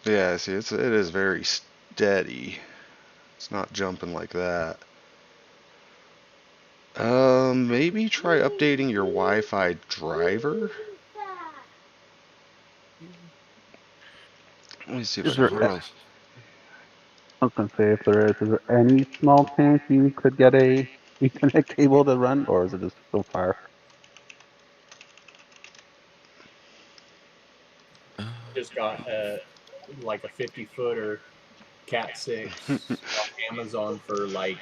Yeah, see, it is very steady. It's not jumping like that. Maybe try updating your Wi-Fi driver. Let me see if I Is can there? find. I was gonna say if there is there any small chance you could get a Ethernet cable to run, or is it just so far? Just got like a 50-footer Cat 6 off Amazon for like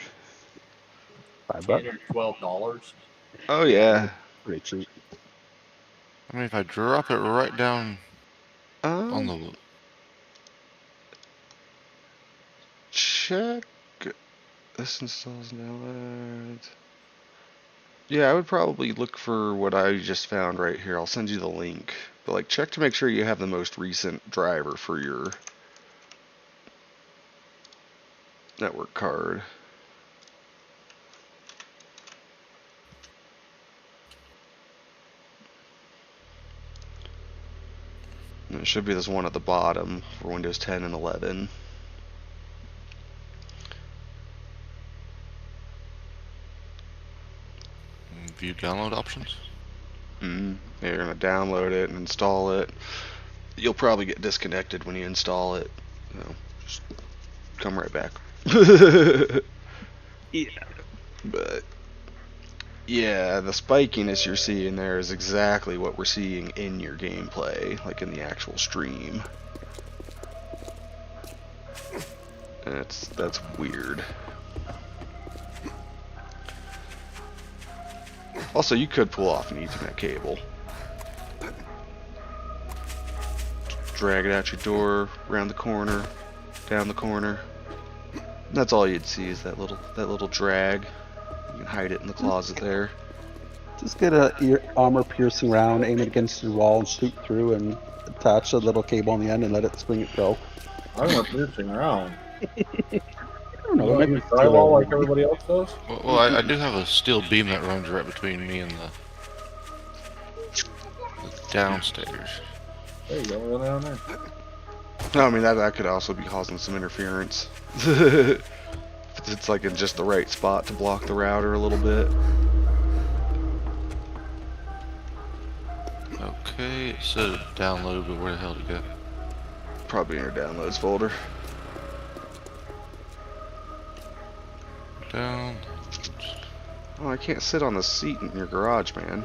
$5? $10 or $12. Oh yeah. Pretty cheap. I mean, if I drop it right down on Um, the. check. This installs now. Yeah, I would probably look for what I just found right here. I'll send you the link. But like, check to make sure you have the most recent driver for your network card. And it should be this one at the bottom for Windows 10 and 11. View download options. You're gonna download it and install it. You'll probably get disconnected when you install it. Just come right back. Yeah. But yeah, the spikiness you're seeing there is exactly what we're seeing in your gameplay, like in the actual stream. And that's weird. Also, you could pull off an Ethernet cable. Drag it out your door, around the corner, down the corner. And that's all you'd see is that little drag. You can hide it in the closet there. Just get a armor piercing round, aim it against your wall, and shoot through, and attach a little cable on the end and let it swing it go. I'm piercing around. I don't know. You It might don't be use too drywall like early. everybody else does? Well, I do have a steel beam that runs right between me and the downstairs. There you go, run down there. No, I mean that could also be causing some interference. If it's like in just the right spot to block the router a little bit. Okay, it said download, but where the hell did it go? Probably in your downloads folder. Down. Oh, I can't sit on the seat in your garage, man.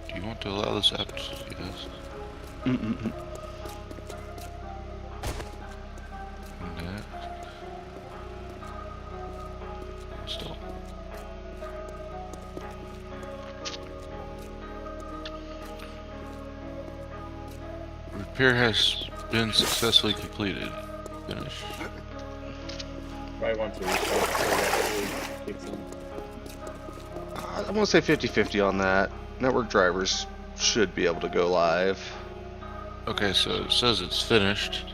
Do you want to allow this app to do this? Mm-mm-mm. Next. Install. Repair has been successfully completed. Finish. Probably want to restart before that kicks in. I'm gonna say 50-50 on that. Network drivers should be able to go live. Okay, so it says it's finished.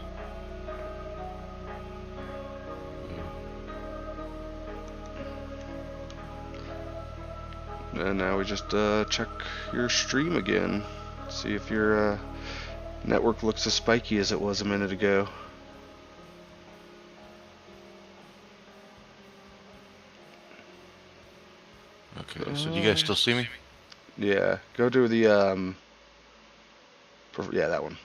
And now we just check your stream again. See if your network looks as spiky as it was a minute ago. Okay, so do you guys still see me? Yeah, go to the yeah, that one.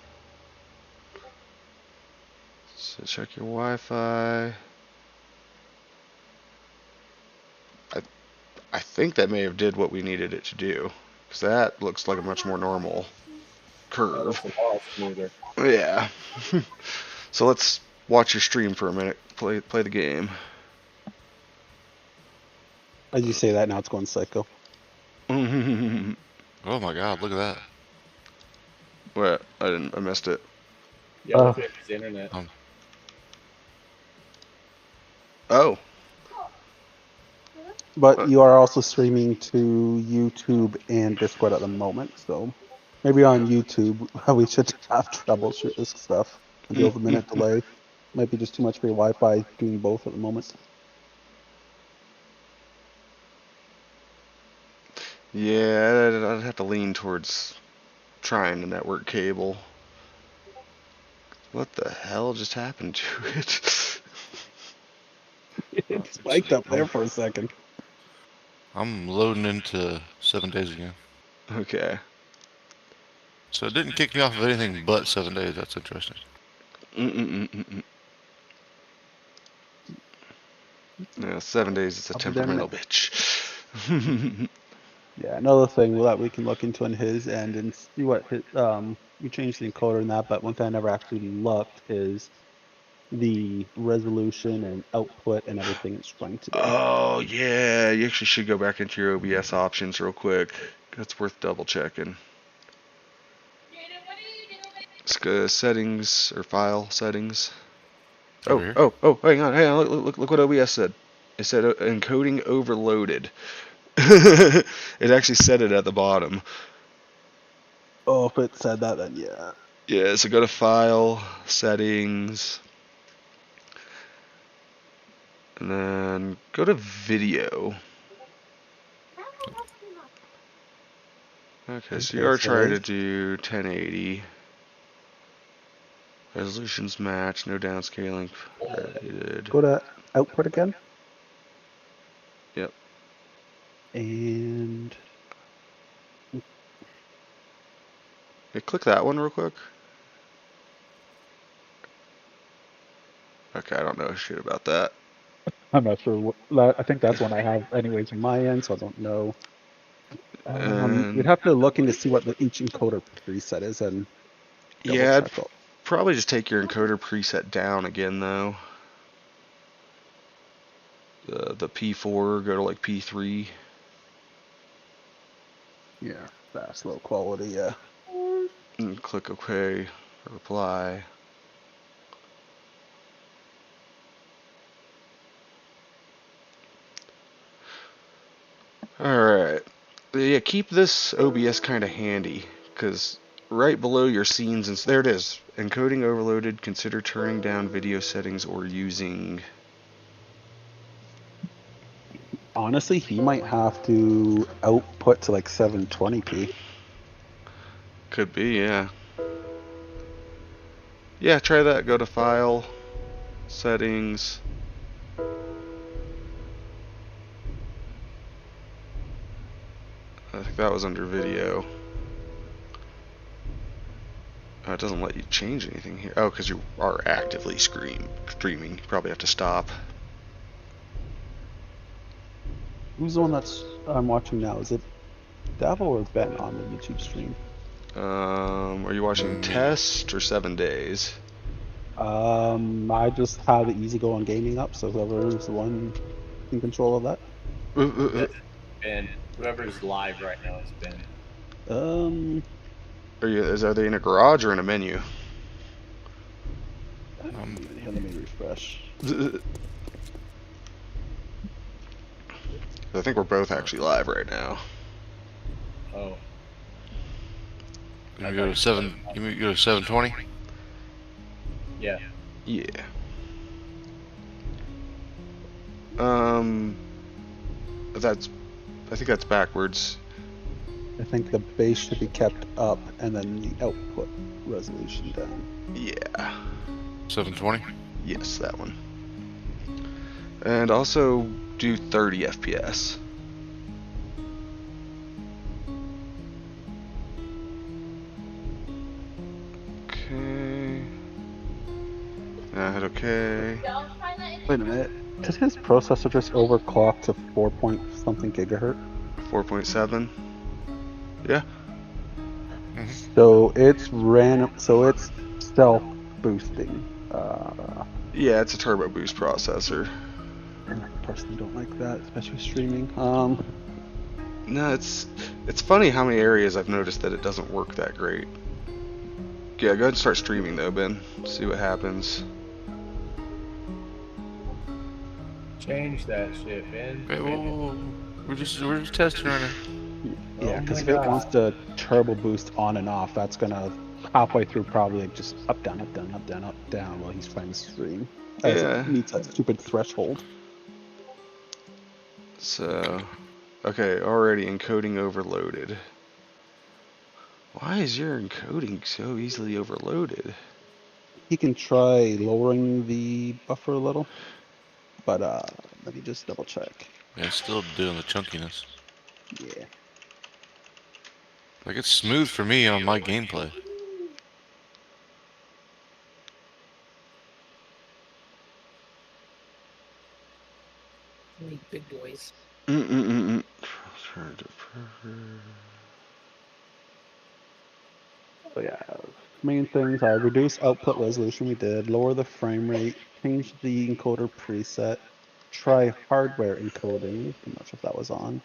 So check your Wi-Fi. I think that may have did what we needed it to do, because that looks like a much more normal curve. That's a lot smoother. Yeah. So let's watch your stream for a minute. Play the game. As you say that, now it's going psycho. Oh my god, look at that. What? I missed it. Yeah, with his internet. Oh. But you are also streaming to YouTube and Discord at the moment, so maybe on YouTube we should have troubleshoot this stuff and deal with a minute delay. Might be just too much for your Wi-Fi doing both at the moment. Yeah, I'd have to lean towards trying the network cable. What the hell just happened to it? It spiked up there for a second. I'm loading into 7 days again. Okay. So it didn't kick me off of anything but 7 days. That's interesting. Mm-mm-mm-mm. No, 7 days is a I'll be there in a temperamental minute. bitch. Yeah, another thing that we can look into on his end and see what his, we changed the encoder in that, but one thing I never actually looked is the resolution and output and everything it's trying to do. Oh, yeah, you actually should go back into your OBS options real quick. That's worth double checking. Let's go settings or file settings. Over here. Hang on, look what OBS said. It said encoding overloaded. It actually said it at the bottom. Oh, if it said that, then yeah. Yeah, so go to file, settings, and then go to video. Okay, so you Okay, are so trying to there's do 1080. Resolutions match, no downscaling. Rated. go to output again. Yep. And Okay, click that one real quick. Okay, I don't know shit about that. I'm not sure what, I think that's one I have anyways on my end, so I don't know. We'd And have to look in to see what each encoder preset is and double yeah, I'd check all. probably just take your encoder preset down again though. The P4, go to like P3. Yeah, fast, low quality, yeah. And click OK or apply. Alright. Yeah, keep this OBS kind of handy, because right below your scenes, and there it is. Encoding overloaded, consider turning down video settings or using... Honestly, he might have to output to like 720p. Could be, yeah. Yeah, try that. Go to File, Settings. I think that was under Video. Oh, it doesn't let you change anything here. Oh, because you are actively streaming. You probably have to stop. Who's the one that's I'm watching now? Is it Davo or Ben on the YouTube stream? Are you watching Me. Test or 7 Days? I just have the easygoing gaming up, so whoever's the one in control of that. That's Ben. Whoever's live right now is Ben. Are they in a garage or in a menu? Let me refresh. I think we're both actually live right now. Oh, You go to 720. yeah. Yeah. I think that's backwards. I think the base should be kept up and then the output resolution down. Yeah. 720. Yes, that one. And also do 30 FPS. Okay. Now hit OK. Wait a minute. Did his processor just overclock to 4 point something gigahertz? 4.7. Yeah. So it's random. So it's self boosting. Yeah, it's a turbo boost processor. I personally don't like that, especially streaming. No, it's funny how many areas I've noticed that it doesn't work that great. Yeah, go ahead and start streaming though, Ben. See what happens. Change that shit, Ben. Wait, whoa. We're just testing right now. Yeah, Oh because my if it God. wants to turbo boost on and off, that's gonna halfway through probably like just up down up down up down up down while he's trying to stream. As Yeah. it meets that stupid threshold. So, okay, already encoding overloaded. Why is your encoding so easily overloaded? he can try lowering the buffer a little, but let me just double check. Yeah, it's still doing the chunkiness. Yeah. Like, it's smooth for me on my gameplay. Need big boys. So yeah, main things are reduce output resolution. We did lower the frame rate, change the encoder preset, try hardware encoding. I'm not sure if that was on.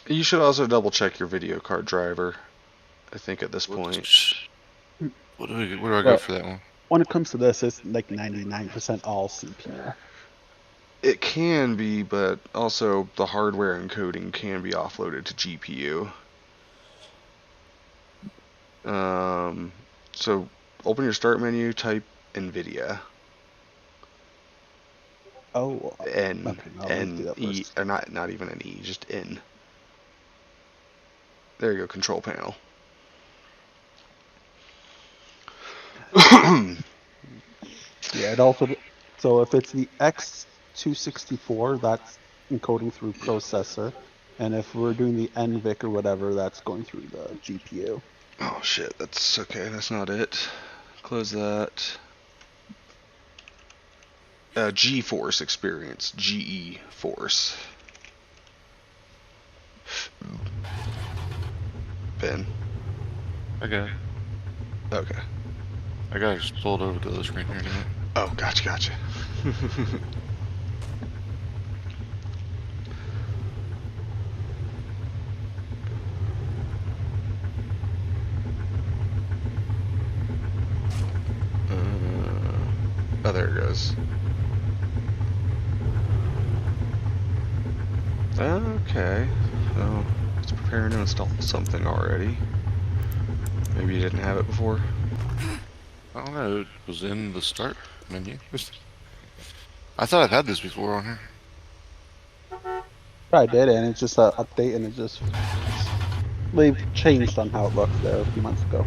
You should also double check your video card driver. I think at this point. Where do I go Well, for that one? when it comes to this, it's like 99% all CPU. It can be, but also the hardware encoding can be offloaded to GPU. So open your start menu, type NVIDIA. Oh, N okay. Let me do N that E, first. or not even an E, just N. There you go, control panel. Yeah, it also. So if it's the X264, that's encoding through processor, and if we're doing the NVIC or whatever, that's going through the GPU. Oh shit, that's okay, that's not it. Close that. GeForce Experience, GE Force. Ben. Okay. Okay. I gotta just pull it over to the screen here in a minute. Oh, gotcha. Oh, there it goes. Okay. So, it's preparing to install something already. Maybe you didn't have it before. I don't know, it was in the start menu. I thought I've had this before on here. I did, and it's just an update, and they've changed on how it looks there a few months ago.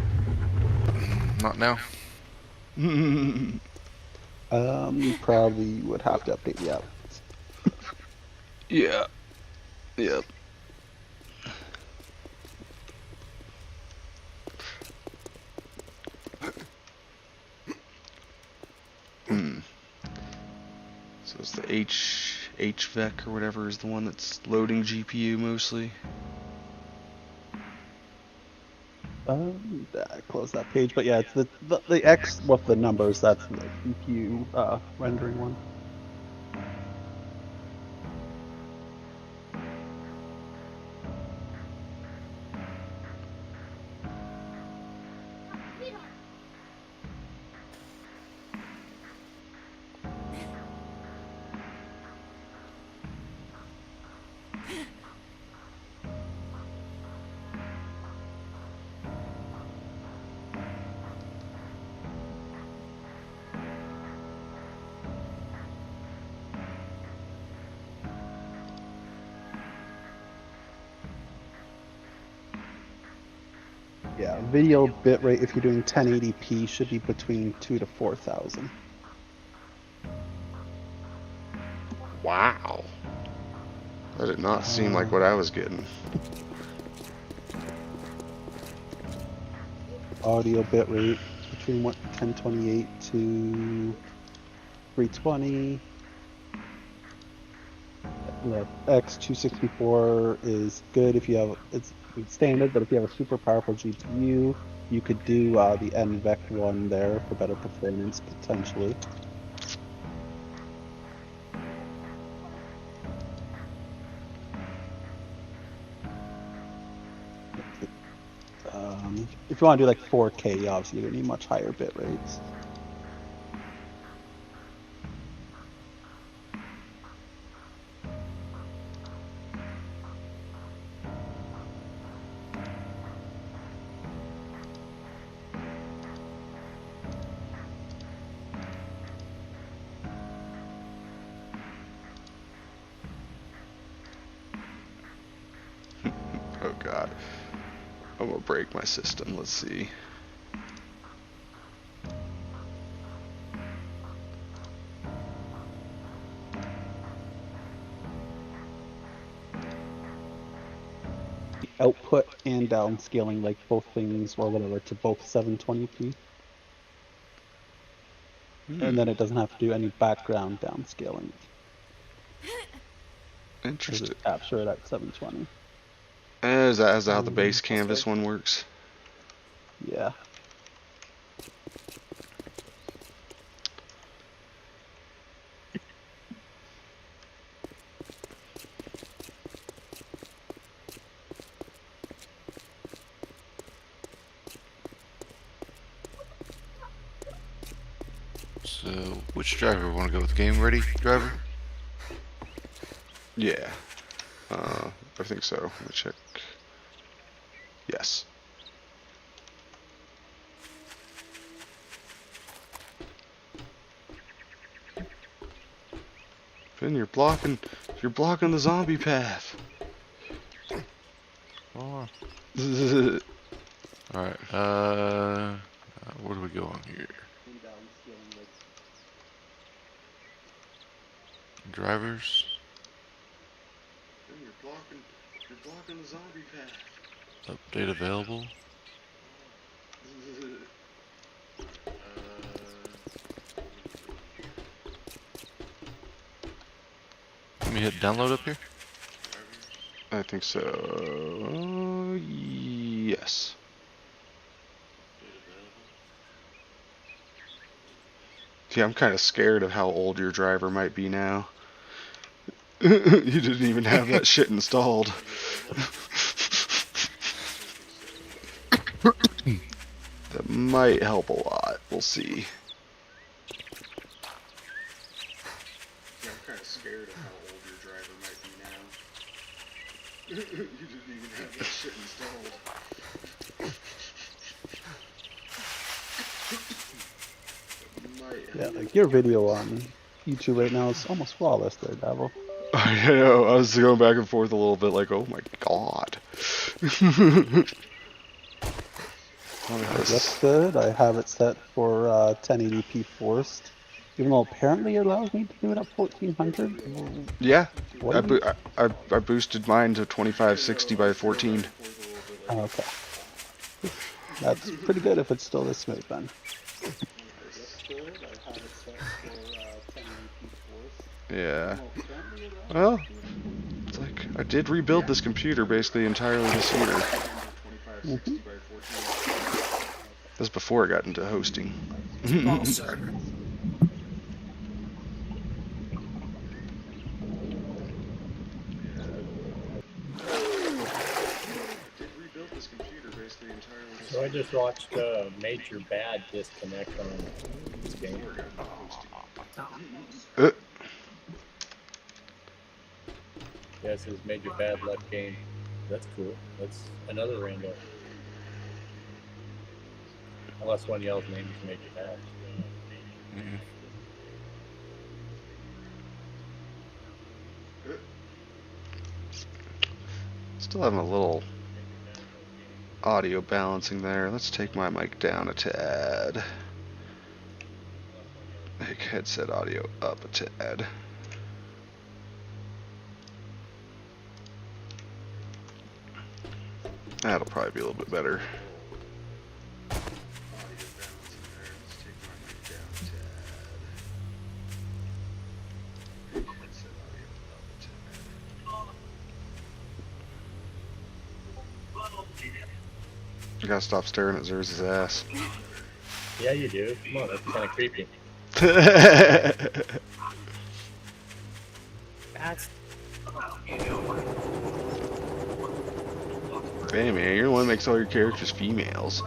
Not now. You probably would have to update the app. Yeah. Yep. So it's the HVEC or whatever is the one that's loading GPU mostly. I close that page, but yeah, it's the X with the numbers. That's the GPU rendering one. Yeah, video bitrate if you're doing 1080p should be between 2 to 4,000. Wow. That did not seem like what I was getting. Audio bitrate between 1028 to 320. The X264 is good if you have it's standard, but if you have a super powerful GPU, you could do the NVEC one there for better performance potentially. If you want to do like 4K, obviously you're gonna need much higher bit rates. God. I'm gonna break my system. Let's see. Output and downscaling, like both things or whatever, to both 720p. And then it doesn't have to do any background downscaling. It'll Interesting. just capture it at 720. Is that how the base canvas one works? Yeah. So, which driver want to go with? Game ready driver? Yeah. I think so. Let me check. Yes. Finn, you're blocking the zombie path. Oh. Alright, where do we go on here? Drivers. Finn, you're blocking the zombie path. Update available. Let me hit download up here. I think so. Yes. See, I'm kind of scared of how old your driver might be now. You didn't even have that shit installed. That might help a lot. We'll see. Yeah, I'm kind of scared of how old your driver might be now. You didn't even have that shit installed. Yeah, like your video on YouTube right now is almost flawless there, Davo. I know, I was going back and forth a little bit like, oh my god. It looks good. I have it set for 1080p forced. Even though apparently it allows me to do it at 1400. Yeah, What do you- I boosted mine to 2560 by 14. Oh, okay. That's pretty good if it's still this smooth then. Yeah. Well, it's like I did rebuild this computer basically entirely this year. Mhm. This was before I got into hosting. So I just watched Major Bad disconnect on this game. Yeah, it says Major Bad left game. That's cool. That's another rando. Unless one yells name is Major Bad. Still having a little audio balancing there. Let's take my mic down a tad. Make headset audio up a tad. That'll probably be a little bit better. You gotta stop staring at Zerz's ass. Yeah, you do. Come on, that's kind of creepy. That's. Hey man, you're the one that makes all your characters females.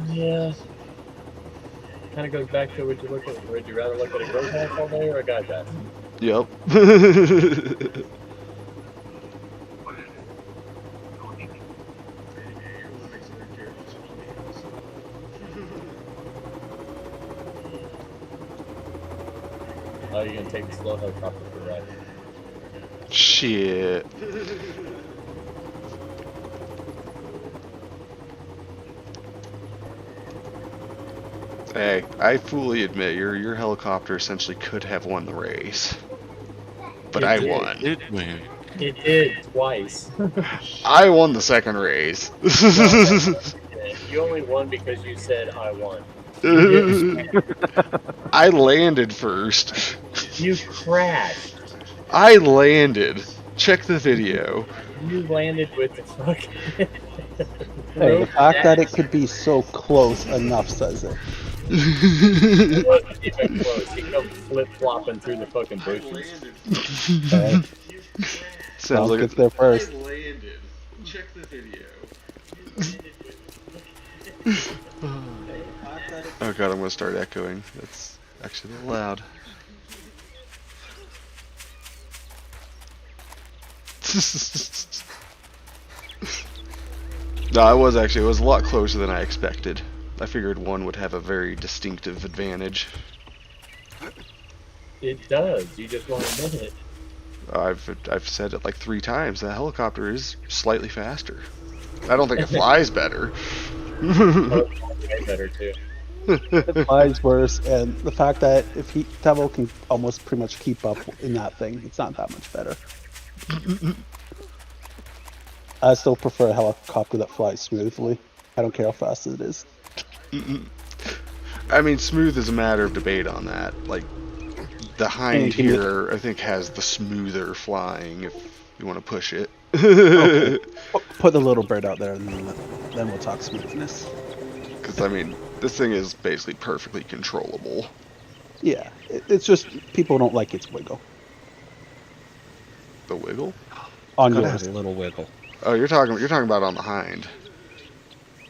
Yeah. Kind of goes back to would you rather look at a girl's ass all day or a guy's ass? Yep. Oh, you're gonna take the slow helicopter for a ride. Shit. Hey, I fully admit your helicopter essentially could have won the race, but It I did. won. It win. It did twice. I won the second race. No, you only won because you said I won. You didn't. I landed first. You crashed. I landed. Check the video. You landed with the fucking. Hey, the rope fact that down. it could be so close enough says it. It wasn't even close. He come flip flopping through the fucking bushes. Alright, Sounds Tom like gets there first. I landed. Check the video. Oh god, I'm gonna start echoing. That's actually a little loud. No, it was a lot closer than I expected. I figured one would have a very distinctive advantage. It does. You just won't admit it. I've said it like 3 times. The helicopter is slightly faster. I don't think it flies better. Oh, it's way better too. It flies worse, and the fact that if Davo can almost pretty much keep up in that thing, it's not that much better. I still prefer a helicopter that flies smoothly. I don't care how fast it is. I mean, smooth is a matter of debate on that. Like, the Hind here, I think, has the smoother flying if you want to push it. Okay. Put the little bird out there, and then we'll talk smoothness. Because, I mean, this thing is basically perfectly controllable. Yeah, it's just people don't like its wiggle. The wiggle? On Gotta yours. have a little wiggle. Oh, you're talking about on the Hind.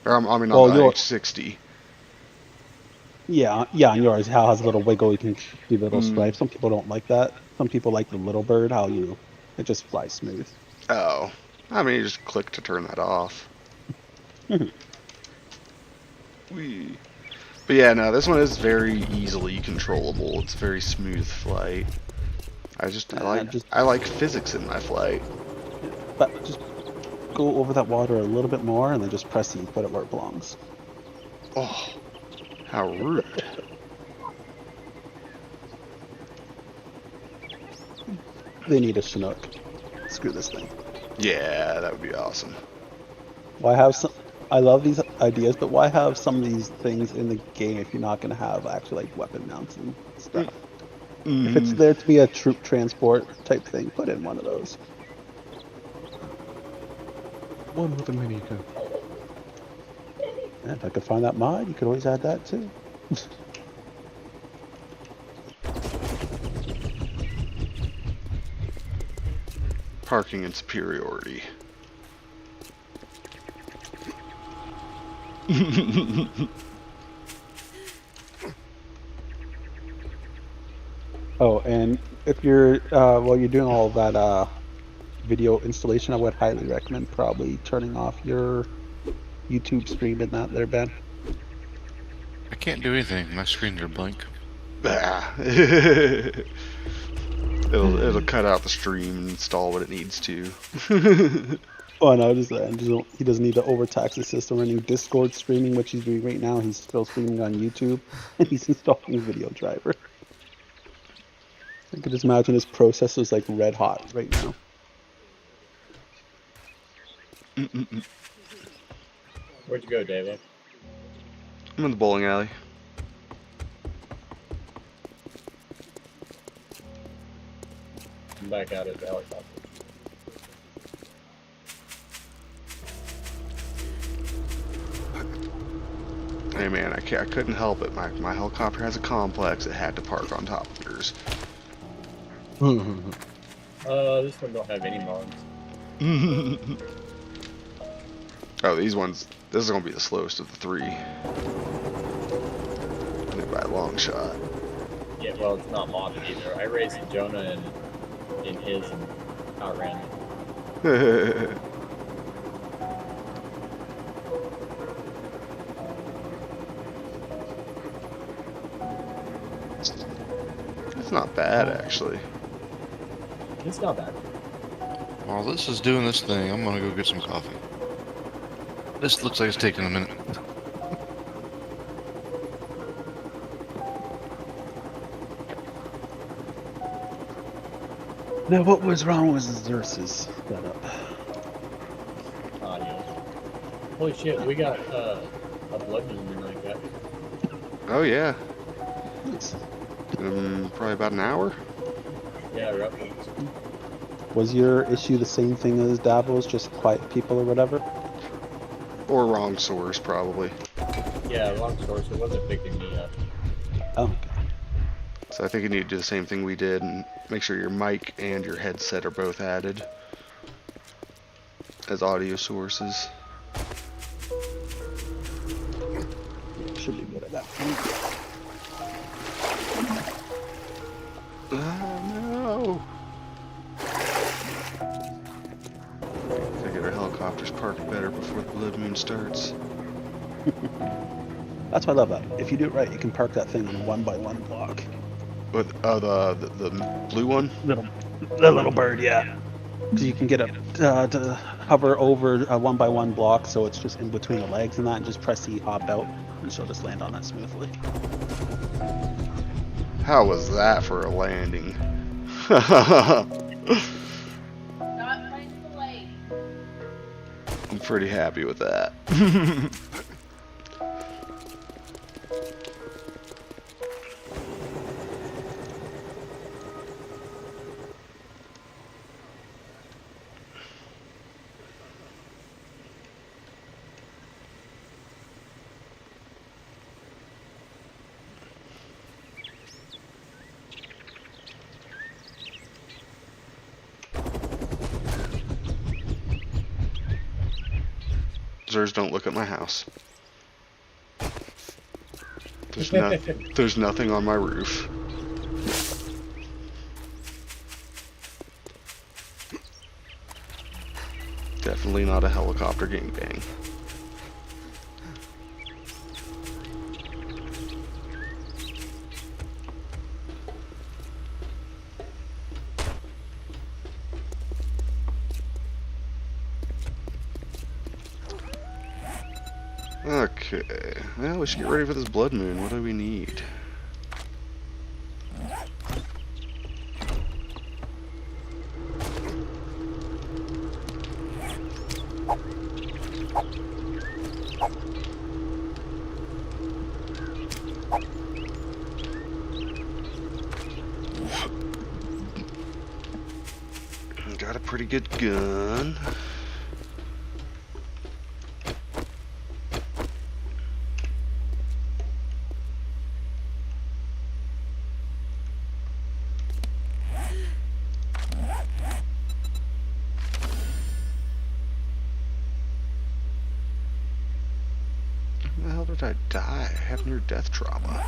Or, I mean, on Well, the your- H60. Yeah, on yours, how it has a little wiggle, you can do little stripes. Some people don't like that. Some people like the little bird, how it just flies smooth. Oh. I mean, you just click to turn that off. Whee. But yeah, no, this one is very easily controllable. It's a very smooth flight. I like physics in my flight. But just go over that water a little bit more, and then just press E, put it where it belongs. Oh, how rude. They need a Chinook. Screw this thing. Yeah, that would be awesome. Why have some? I love these ideas, but why have some of these things in the game if you're not going to have actually like weapon mounts and stuff? If it's there to be a troop transport type thing, put in one of those. One with a minigun. Yeah, if I could find that mod, you could always add that too. Parking and superiority. Oh, and if you're while you're doing all that video installation, I would highly recommend probably turning off your YouTube stream in that there, Ben. I can't do anything. My screens are blank. Ah. It'll cut out the stream and install what it needs to. Oh no, he doesn't need to overtax the system running Discord streaming, which he's doing right now. He's still streaming on YouTube, and he's installing a video driver. I could just imagine his processor's like red hot right now. Where'd you go, David? I'm in the bowling alley. I'm back out at the helicopter. Hey man, I couldn't help it. My helicopter has a complex. It had to park on top of yours. This one don't have any mods. Oh, these ones. This is gonna be the slowest of the 3. I think by a long shot. Yeah, well, it's not modded either. I raced Jonah in his and outran him. It's not bad actually. It's not bad. While this is doing this thing, I'm gonna go get some coffee. This looks like it's taking a minute. Now, what was wrong with Xerxes setup? Audio. Holy shit, we got a blood moon tonight, guys. Oh yeah, Nice. probably about an hour. Yeah, roughly. Was your issue the same thing as Davo's, just quiet people or whatever? Or wrong source, probably. Yeah, long source. It wasn't picking me up. Oh, okay. So I think you need to do the same thing we did and make sure your mic and your headset are both added as audio sources. Should be good at that. Oh no! Gotta get our helicopters parked better before the blood moon starts. That's what I love about it. If you do it right, you can park that thing on a 1x1 block. With the blue one? The little bird, yeah. Because you can get it to hover over a 1x1 block, so it's just in between the legs and that, and just press the hop out, and she'll just land on that smoothly. How was that for a landing? I'm pretty happy with that. Zers, don't look at my house. There's nothing on my roof. Definitely not a helicopter gangbang. Okay, well, we should get ready for this blood moon. What do we need? Got a pretty good gun. How the hell did I die? I have near death trauma.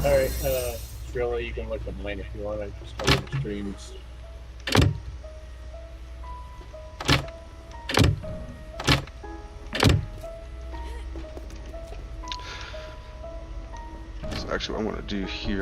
All right, Trilla, you can look at mine if you want. I just started the streams. So actually, what I want to do here.